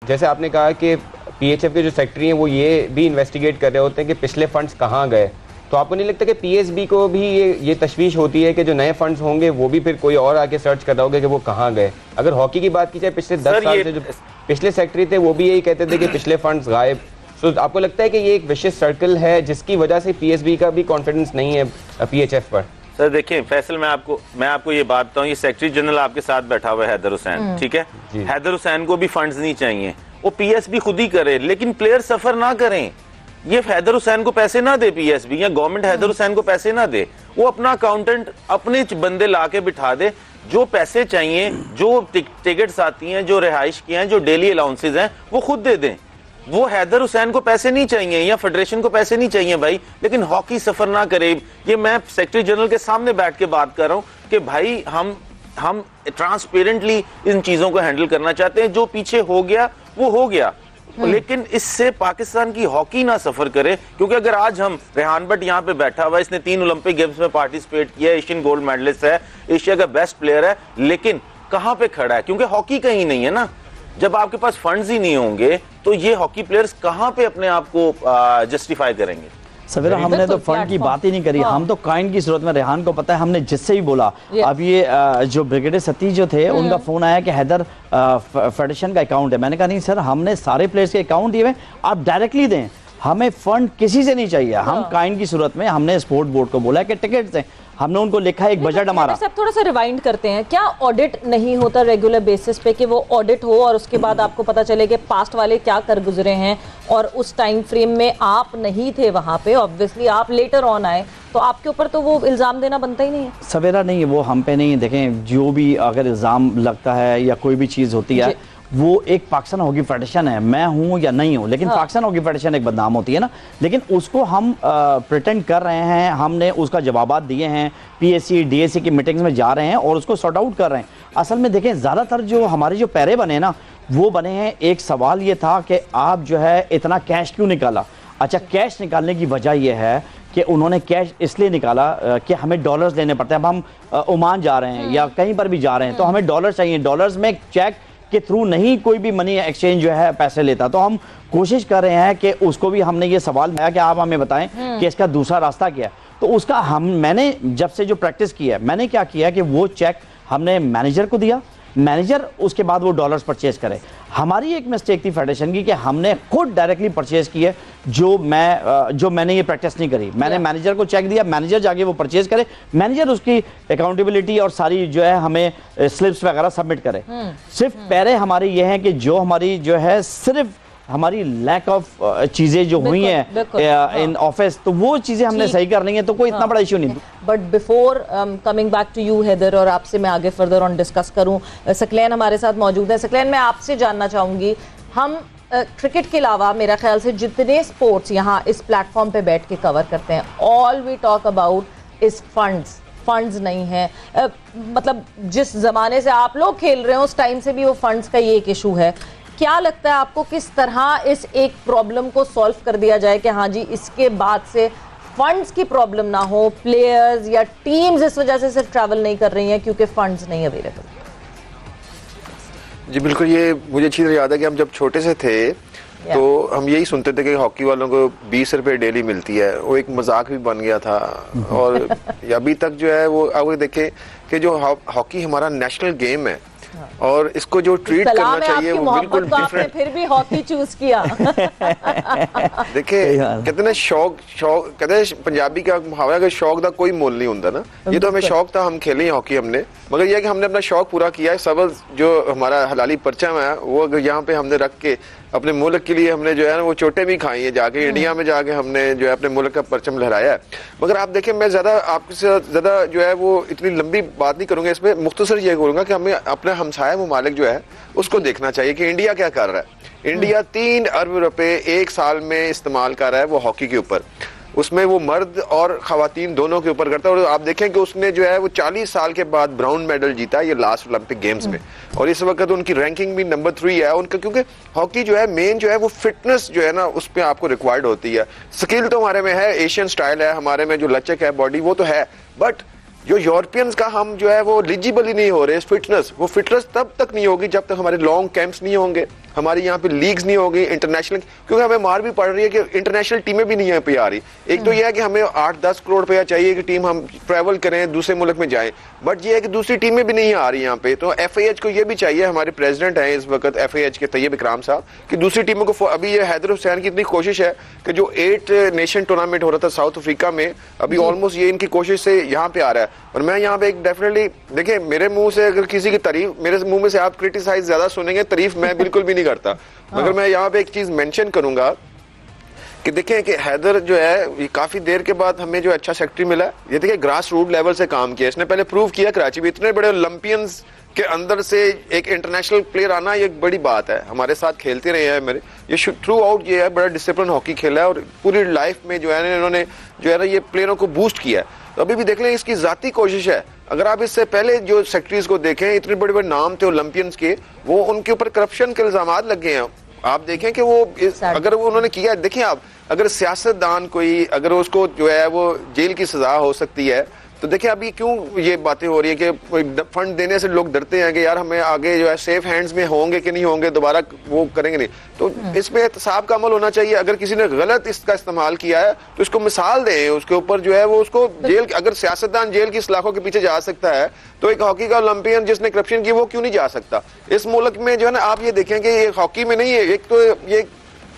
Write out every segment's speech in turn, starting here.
जैसे आपने कहा कि पीएचएफ के जो सेक्रेटरी हैं वो ये भी इन्वेस्टिगेट कर रहे होते हैं कि पिछले फंड्स कहाँ गए, तो आपको नहीं लगता कि पीएसबी को भी ये तशवीश होती है कि जो नए फंड्स होंगे वो भी फिर कोई और आके सर्च कर रहा होगा कि वो कहाँ गए? अगर हॉकी की बात की जाए, पिछले 10 साल से जो पिछले सेक्रेटरी थे वो भी यही कहते थे कि पिछले फंड्स गायब। तो आपको लगता है कि ये एक विशिष्ट सर्कल है जिसकी वजह से पीएसबी का भी कॉन्फिडेंस नहीं है पीएचएफ पर? सर देखिए फैसल, मैं आपको ये बात बताऊं, ये सेक्रेटरी जनरल आपके साथ बैठा हुआ है हैदर हुसैन, ठीक है? हैदर हुसैन को भी फंड्स नहीं चाहिए, वो पीएसबी खुद ही करे, लेकिन प्लेयर सफर ना करें। ये हैदर हुसैन को पैसे ना दे पीएसबी, या गवर्नमेंट हैदर हुसैन को पैसे ना दे, वो अपना अकाउंटेंट अपने बंदे ला के बिठा दे, जो पैसे चाहिए, जो टिकट्स आती हैं, जो रिहाइश की हैं, जो डेली अलाउंसेज हैं, वो खुद दे दें। वो हैदर हुसैन को पैसे नहीं चाहिए या फेडरेशन को पैसे नहीं चाहिए भाई, लेकिन हॉकी सफर ना करे। ये मैं सेक्रेटरी जनरल के सामने बैठ के बात कर रहा हूं कि भाई हम ट्रांसपेरेंटली इन चीजों को हैंडल करना चाहते हैं। जो पीछे हो गया वो हो गया, लेकिन इससे पाकिस्तान की हॉकी ना सफर करे। क्योंकि अगर आज हम रेहान भट्ट यहाँ पे बैठा हुआ, इसने 3 ओलंपिक गेम्स में पार्टिसिपेट किया, एशियन गोल्ड मेडलिस्ट है, एशिया का बेस्ट प्लेयर है, लेकिन कहाँ पे खड़ा है? क्योंकि हॉकी कहीं नहीं है ना। जब आपके पास फंड्स ही नहीं होंगे तो ये हॉकी प्लेयर्स कहाँ पे अपने आप को जस्टिफाई करेंगे? सवेरा हमने तो फंड की बात ही नहीं करी, हम तो काइंड की सूरत में, रेहान को पता है, हमने जिससे ही बोला। अब ये जो ब्रिगेडियर सतीश जो थे उनका फोन आया कि हैदर फेडरेशन का अकाउंट है। मैंने कहा नहीं सर, हमने सारे प्लेयर्स के अकाउंट दिए हुए, आप डायरेक्टली दें, हमें फंड किसी से नहीं चाहिए। हम काइंड की सूरत में हमने स्पोर्ट बोर्ड को बोला कि टिकट दें, हमने उनको लिखा एक बजट हमारा। सब थोड़ा सा रिवाइंड करते हैं, क्या ऑडिट नहीं होता रेगुलर बेसिस पे कि वो ऑडिट हो और उसके बाद आपको पता चले कि पास्ट वाले क्या कर गुजरे हैं, और उस टाइम फ्रेम में आप नहीं थे वहां पे, ऑब्वियसली आप लेटर ऑन आए, तो आपके ऊपर तो वो इल्जाम देना बनता ही नहीं है। सवेरा नहीं, वो हम पे नहीं। देखें, जो भी अगर इल्जाम लगता है या कोई भी चीज होती है, वो एक पाकिस्तान हॉकी फेडरेशन है, मैं हूं या नहीं हूं, लेकिन पाकिस्तान हॉकी फेडरेशन एक बदनाम होती है ना, लेकिन उसको हम प्रिटेंड कर रहे हैं, हमने उसका जवाबात दिए हैं, पीएससी डीएससी की मीटिंग्स में जा रहे हैं और उसको सॉर्ट आउट कर रहे हैं। असल में देखें, ज़्यादातर जो हमारे जो पैरे बने ना, वो बने हैं, एक सवाल ये था कि आप जो है इतना कैश क्यों निकाला। अच्छा, कैश निकालने की वजह यह है कि उन्होंने कैश इसलिए निकाला कि हमें डॉलर्स लेने पड़ते हैं। अब हम ओमान जा रहे हैं या कहीं पर भी जा रहे हैं तो हमें डॉलर्स चाहिए, डॉलर्स में चेक के थ्रू नहीं कोई भी मनी एक्सचेंज जो है पैसे लेता। तो हम कोशिश कर रहे हैं कि उसको भी, हमने ये सवाल किया कि आप हमें बताएं कि इसका दूसरा रास्ता क्या है। तो उसका मैंने जब से जो प्रैक्टिस की है, मैंने क्या किया कि वो चेक हमने मैनेजर को दिया, मैनेजर उसके बाद वो डॉलर्स परचेज करे। हमारी एक मिस्टेक थी फेडरेशन की कि हमने खुद डायरेक्टली परचेज किए, जो मैंने ये प्रैक्टिस नहीं करी। मैंने मैनेजर को चेक दिया, मैनेजर जाके वो परचेज करे, मैनेजर उसकी अकाउंटेबिलिटी और सारी जो है हमें स्लिप्स वगैरह सबमिट करे। सिर्फ पैरे हमारे ये हैं कि जो हमारी जो है सिर्फ हमारी लैक ऑफ चीजें जो हुई हैं इन ऑफिस, तो वो चीजें हमने सही करनी है, तो कोई इतना बड़ा इशू नहीं। But before coming back to you Haider, और आपसे मैं आगे फर्दर ऑन डिस्कस करूं, सकलैन हमारे साथ मौजूद है। सकलैन, मैं आपसे जानना चाहूंगी, हम क्रिकेट के अलावा मेरा ख्याल से जितने स्पोर्ट्स यहाँ इस प्लेटफॉर्म पे बैठ के कवर करते हैं, all we talk about is funds नहीं है। मतलब जिस जमाने से आप लोग खेल रहे हो उस टाइम से भी वो फंड्स का ये एक इशू है। क्या लगता है आपको, किस तरह इस एक प्रॉब्लम को सॉल्व कर दिया जाए कि हाँ जी, इसके बाद से फंड्स की प्रॉब्लम ना हो, प्लेयर्स या टीम्स इस वजह से सिर्फ ट्रैवल नहीं कर रही हैं क्योंकि फंड्स नहीं अवेलेबल? जी बिल्कुल, ये मुझे अच्छी तरह याद है कि हम जब छोटे से थे तो हम यही सुनते थे कि हॉकी वालों को 20 रुपए डेली मिलती है, वो एक मजाक भी बन गया था। और अभी तक जो है वो आप देखें कि जो हॉकी हमारा नेशनल गेम है और इसको जो ट्रीट करना चाहिए वो बिल्कुल डिफरेंट। फिर भी हॉकी चूज किया। देखिए कितने शौक कहते हैं पंजाबी का मुहावरा कि शौक का कोई मोल नहीं होता ना। ये तो हमें शौक था, हम खेले हॉकी हमने, मगर यह कि हमने अपना शौक पूरा किया है। सबल जो हमारा हलाली परचम है वो अगर यहाँ पे हमने रख के अपने मुल्क के लिए हमने जो है ना वो चोटें भी खाई है, जाके इंडिया में जाके हमने जो है अपने मुल्क का परचम लहराया है। मगर आप देखें, मैं ज्यादा आपसे ज्यादा जो है वो इतनी लंबी बात नहीं करूंगा, इसमें मुख्तसर ये करूंगा कि हमें अपने हमसाया ममालिक जो है उसको देखना चाहिए कि इंडिया क्या कर रहा है। इंडिया 3 अरब रुपए एक साल में इस्तेमाल कर रहा है वो हॉकी के ऊपर, उसमें वो मर्द और खवातीन दोनों के ऊपर करता है। और आप देखें कि उसने जो है वो 40 साल के बाद ब्राउन मेडल जीता ये लास्ट ओलंपिक गेम्स में, और इस वक्त उनकी रैंकिंग भी नंबर 3 है उनका, क्योंकि हॉकी जो है मेन जो है वो फिटनेस जो है ना उस पर आपको रिक्वायर्ड होती है। स्किल तो हमारे में है, एशियन स्टाइल है हमारे में, जो लचक है बॉडी वो तो है, बट जो यूरोपियंस का हम जो है वो एलिजिबल ही नहीं हो रहे, फिटनेस, वो फिटनेस तब तक नहीं होगी जब तक हमारे लॉन्ग कैंप्स नहीं होंगे, हमारी यहाँ पे लीग्स नहीं होगी इंटरनेशनल, क्योंकि हमें मार भी पड़ रही है कि इंटरनेशनल टीमें भी नहीं यहाँ पे आ रही। एक तो यह है कि हमें 8-10 करोड़ रुपया चाहिए कि टीम हम ट्रैवल करें, दूसरे मुल्क में जाएं, बट ये है कि दूसरी टीमें भी नहीं आ रही यहाँ पे। तो FIH को ये भी चाहिए, हमारे प्रेसिडेंट हैं इस वक्त FIH के तैयब इकराम साहब, कि दूसरी टीमों को, अभी ये हैदर हुसैन की इतनी कोशिश है कि जो 8 नेशन टूर्नामेंट हो रहा था साउथ अफ्रीका में, अभी ऑलमोस्ट ये इनकी कोशिश से यहाँ पे आ रहा है। और मैं यहाँ पे एक डेफिनेटली, देखिए मेरे मुंह से अगर किसी की तारीफ, मेरे मुंह में से आप क्रिटिसाइज ज्यादा सुनेंगे, तारीफ मैं बिल्कुल भी नहीं करता, मगर मैं यहाँ पे एक चीज मेंशन करूंगा कि देखें कि हैदर जो है ये काफी देर के बाद हमें जो अच्छा सेक्रेटरी मिला, ये देखिए ग्रास रूट लेवल से काम किया इसने, पहले प्रूव किया कराची में इतने बड़े ओलंपियंस के अंदर से एक इंटरनेशनल प्लेयर आना, ये एक बड़ी बात है। हमारे साथ खेलते रहे हैं मेरे, ये थ्रू आउट ये है बड़ा डिसिप्लिन हॉकी खेला है और पूरी लाइफ में जो है ना इन्होंने जो है ना ये प्लेयरों को बूस्ट किया है। तो अभी भी देख लें इसकी जाती कोशिश है। अगर आप इससे पहले जो सेक्रेटरीज को देखें, इतने बड़े बड़े नाम थे ओलंपियंस के, वो उनके ऊपर करप्शन के इल्जाम लगे हैं। आप देखें कि वो अगर वो उन्होंने किया, देखिए आप अगर सियासतदान कोई अगर उसको जो है वो जेल की सजा हो सकती है, तो देखिए अभी क्यों ये बातें हो रही है कि फंड देने से लोग डरते हैं कि यार हमें आगे जो है सेफ हैंड्स में होंगे कि नहीं होंगे, दोबारा वो करेंगे नहीं। तो इसमें एहतसाब का अमल होना चाहिए। अगर किसी ने गलत इसका इस्तेमाल किया है तो इसको मिसाल दें, उसके ऊपर जो है वो उसको जेल, अगर सियासतदान जेल की सलाखों के पीछे जा सकता है तो एक हॉकी का ओलंपियन जिसने करप्शन की वो क्यों नहीं जा सकता। इस मुल्क में जो है ना आप ये देखें कि ये हॉकी में नहीं है, एक तो ये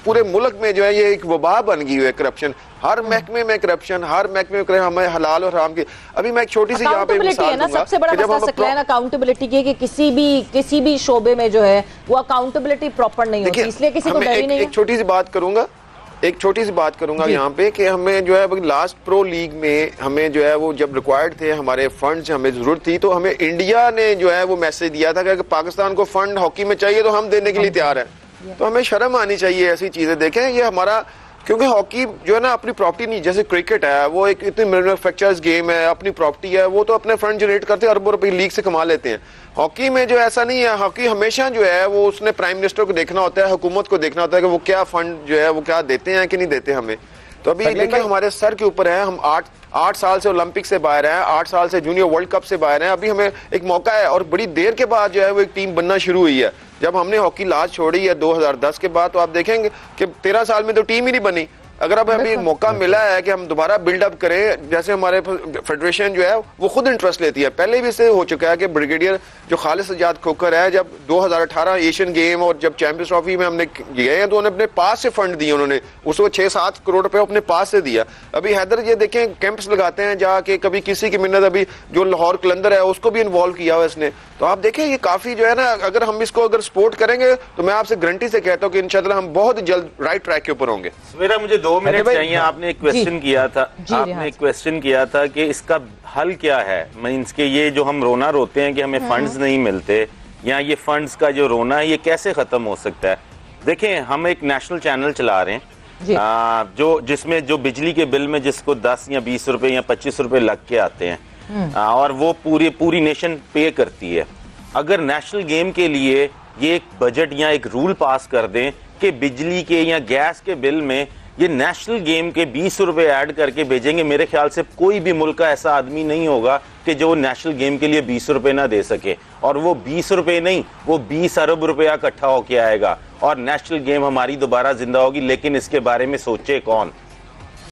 पूरे मुल्क में जो है ये एक वबा बन गई है करप्शन, हर महकमे में करप्शन, हर महकमे में हमें हलाल और हराम की। अभी मैं एक छोटी सी यहाँ पे मिसाल दूंगा, सबसे बड़ा मसला सकलैन अकाउंटेबिलिटी की है कि किसी भी शोबे में जो है वो अकाउंटेबिलिटी प्रॉपर नहीं होती, इसलिए किसी को डर ही नहीं है। एक छोटी सी बात करूंगा यहाँ पे कि हमें जो है लास्ट प्रो लीग में हमें जो है वो जब रिक्वायर्ड थे हमारे फंड्स, हमें जरूरत थी, तो हमें इंडिया ने जो है वो मैसेज दिया था कि पाकिस्तान को फंड हॉकी में चाहिए तो हम देने के लिए तैयार हैं। तो हमें शर्म आनी चाहिए ऐसी चीजें। देखें ये हमारा, क्योंकि हॉकी जो है ना अपनी प्रॉपर्टी नहीं, जैसे क्रिकेट है वो एक इतनी मैन्युफैक्चर्स गेम है, अपनी प्रॉपर्टी है, वो तो अपने फंड जनरेट करते हैं, अरबों रुपए लीग से कमा लेते हैं। हॉकी में जो ऐसा नहीं है, हॉकी हमेशा जो है वो उसने प्राइम मिनिस्टर को देखना होता है, हुकूमत को देखना होता है कि वो क्या फंड जो है वो क्या देते हैं कि नहीं देते हमें। तो अभी देखिए हमारे सर के ऊपर है, हम 8 साल से ओलंपिक से बाहर हैं, 8 साल से जूनियर वर्ल्ड कप से बाहर हैं, अभी हमें एक मौका है और बड़ी देर के बाद जो है वो एक टीम बनना शुरू हुई है। जब हमने हॉकी लास्ट छोड़ी है 2010 के बाद, तो आप देखेंगे कि 13 साल में तो टीम ही नहीं बनी। अगर अब अभी मौका मिला है कि हम दोबारा बिल्डअप करें, जैसे हमारे फेडरेशन जो है वो खुद इंटरेस्ट लेती है, पहले भी इससे हो चुका है कि ब्रिगेडियर जो खालिद सज्जाद खोकर है, जब 2018 एशियन गेम और जब चैंपियंस ट्रॉफी में हमने गए हैं तो उन्होंने अपने पास से फंड दिए, उन्होंने उसको 6-7 करोड़ रुपए अपने पास से दिया। अभी हैदर ये देखें कैंप्स लगाते हैं जाके, कभी किसी की मिन्नत, अभी जो लाहौर कलंदर है उसको भी इन्वॉल्व किया हुआ इसने। तो आप देखें ये काफी जो है ना, अगर हम इसको अगर सपोर्ट करेंगे तो मैं आपसे गारंटी से कहता हूँ कि इंशाल्लाह हम बहुत जल्द राइट ट्रैक के ऊपर होंगे। सवेरा मुझे 2 मिनट चाहिए। आपने एक क्वेश्चन किया था, आपने एक क्वेश्चन किया था कि इसका हल क्या है, मींस के ये जो हम रोना रोते हैं कि हमें फंड्स नहीं मिलते, या ये फंड्स का जो रोना है ये कैसे खत्म हो सकता है। देखें हम एक नेशनल चैनल चला रहे हैं जो जिसमें जो बिजली के बिल में जिसको 10 या 20 रुपए या 25 रुपए लग के आते हैं, और वो पूरी नेशन पे करती है। अगर नेशनल गेम के लिए ये एक बजट या एक रूल पास कर दें कि बिजली के या गैस के बिल में ये नेशनल गेम के 20 रुपए ऐड करके भेजेंगे, मेरे ख्याल से कोई भी मुल्क का ऐसा आदमी नहीं होगा कि जो नेशनल गेम के लिए 20 रुपए ना दे सके। और वो 20 रुपए नहीं, वो 20 अरब रुपया इकट्ठा होके आएगा और नेशनल गेम हमारी दोबारा जिंदा होगी। लेकिन इसके बारे में सोचे कौन?